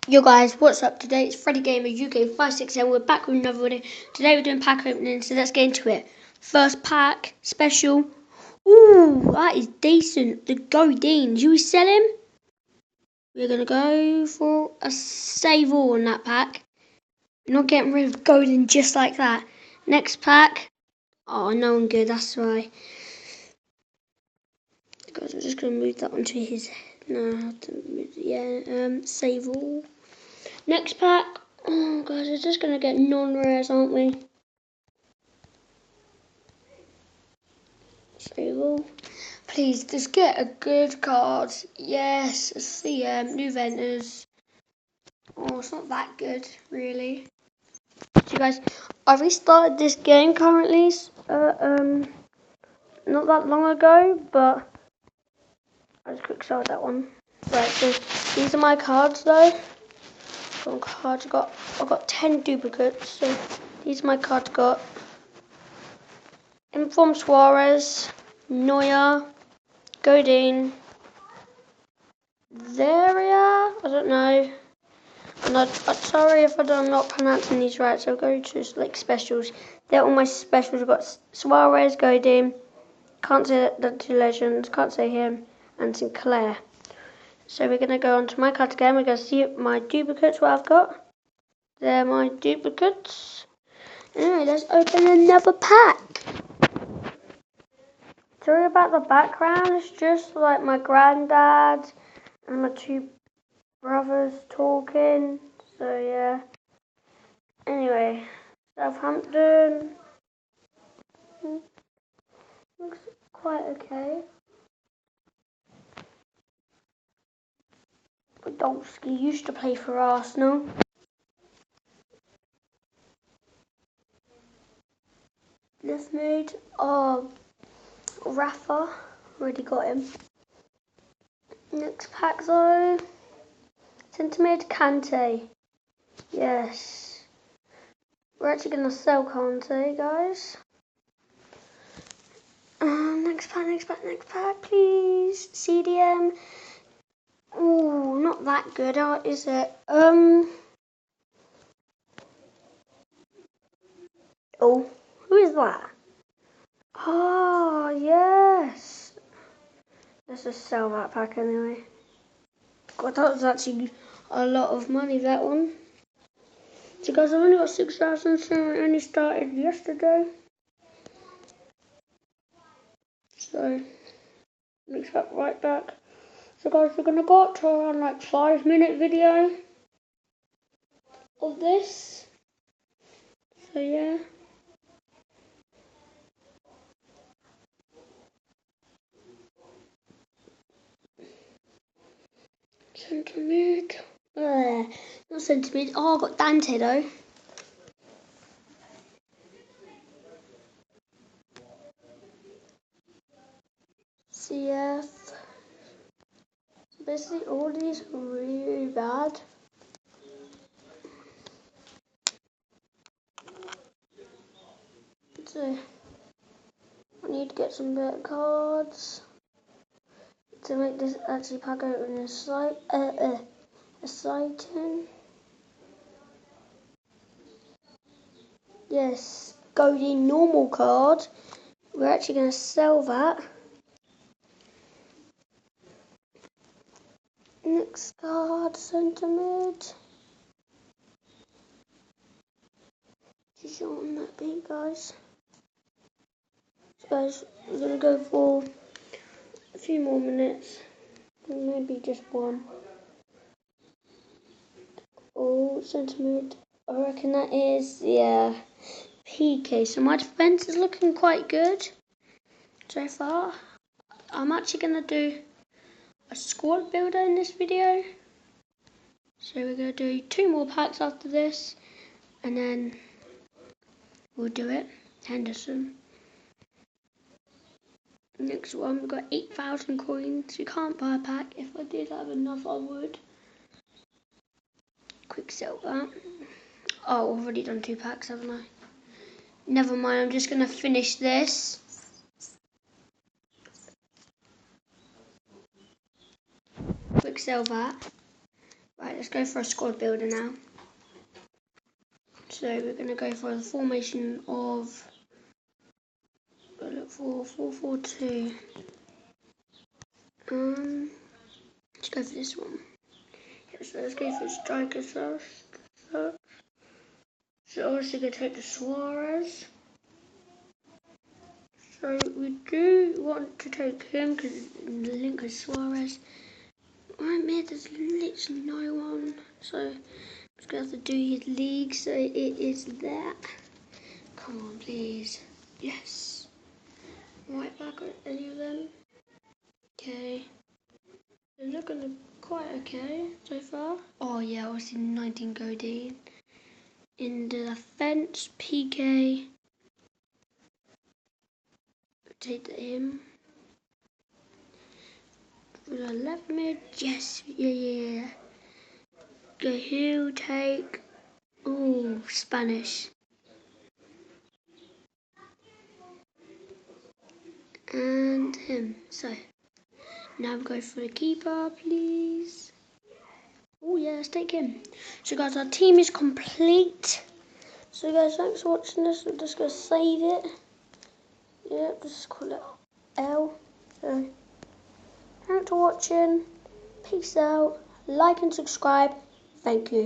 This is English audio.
Yo guys, what's up? Today it's Freddy Gamer UK 567. We're back with another video. Today we're doing pack opening, so let's get into it. First pack, special. Ooh, that is decent. The Godin. Should we sell him? We're going to go for a save all on that pack. We're not getting rid of Godin just like that. Next pack. Oh, no one good, that's why. Guys, I'm just going to move that onto his... No, I have to move it. Yeah, save all. Next pack. Oh, guys, we're just going to get non-rares, aren't we? Save all. Please, just get a good card. Yes, CM, New Ventures. Oh, it's not that good, really. So, guys, I restarted this game currently, not that long ago, but I just quick sold that one. Right, so these are my cards, though. I've got 10 duplicates, so these are my cards. Got Inform Suarez, Neuer, Godin, Zaria, I don't know. And I'm sorry if I'm not pronouncing these right, so I'll go to like specials. They're all my specials. I've got Suarez, Godin, can't say the two legends, can't say him, and Sinclair. So we're going to go on to my cards again. We're going to see my duplicates, what I've got. They're my duplicates. Anyway, let's open another pack. Sorry about the background, it's just like my granddad and my two brothers talking, so yeah. Anyway, Southampton looks quite okay. Podolski used to play for Arsenal. Left mid, Rafa, already got him. Next pack though, centre mid, Kante. Yes, we're actually going to sell Kante, guys. Next pack, please. CDM. Oh, not that good, is it? Oh, who is that? Oh, yes. Let's just sell that pack anyway. God, that was actually a lot of money, that one. So guys, I've only got 6,000, so I only started yesterday. So, let's get right back. So guys, we're going to go up to around like 5-minute video of this. So yeah. Centre mid. Not centre mid. Oh, I got Dante though. CF. Basically, all these are really bad. So, I need to get some better cards to make this actually pack open exciting. Yes, Godin normal card. We're actually going to sell that. Next card, centre mid. Just on that beat, guys. So guys, we're going to go for a few more minutes. Maybe just one. Oh, centre mid. I reckon that is, yeah, PK. So my defence is looking quite good so far. I'm actually going to do a squad builder in this video. So we're going to do 2 more packs after this. And then we'll do it. Henderson. Next one, we've got 8,000 coins. You can't buy a pack. If I did have enough, I would. Quick sell that. Oh, I've already done 2 packs, haven't I? Never mind, I'm just going to finish this. Quick sell that. Right, let's go for a squad builder now. So we're going to go for the formation of, look for 4-4-2. Let's go for this one. So let's go for strikers first. So obviously going to take the Suarez. So we do want to take him because the link is Suarez. Right mid, there's literally no one. So I'm just going to have to do his league. So it is that. Come on, please. Yes. Right back at any of them. Okay. They're looking quite okay so far. Oh yeah, obviously 19 Godin. In the defence, PK. Take him. For the left mid, yes, yeah. Go he'll take. Ooh, Spanish. And him. So now I'm going for the keeper, please. Oh yeah, let's take him. So guys, our team is complete. So guys, thanks for watching this. I'm just gonna save it. Yep, just call it L. So thanks for watching. Peace out. Like and subscribe. Thank you.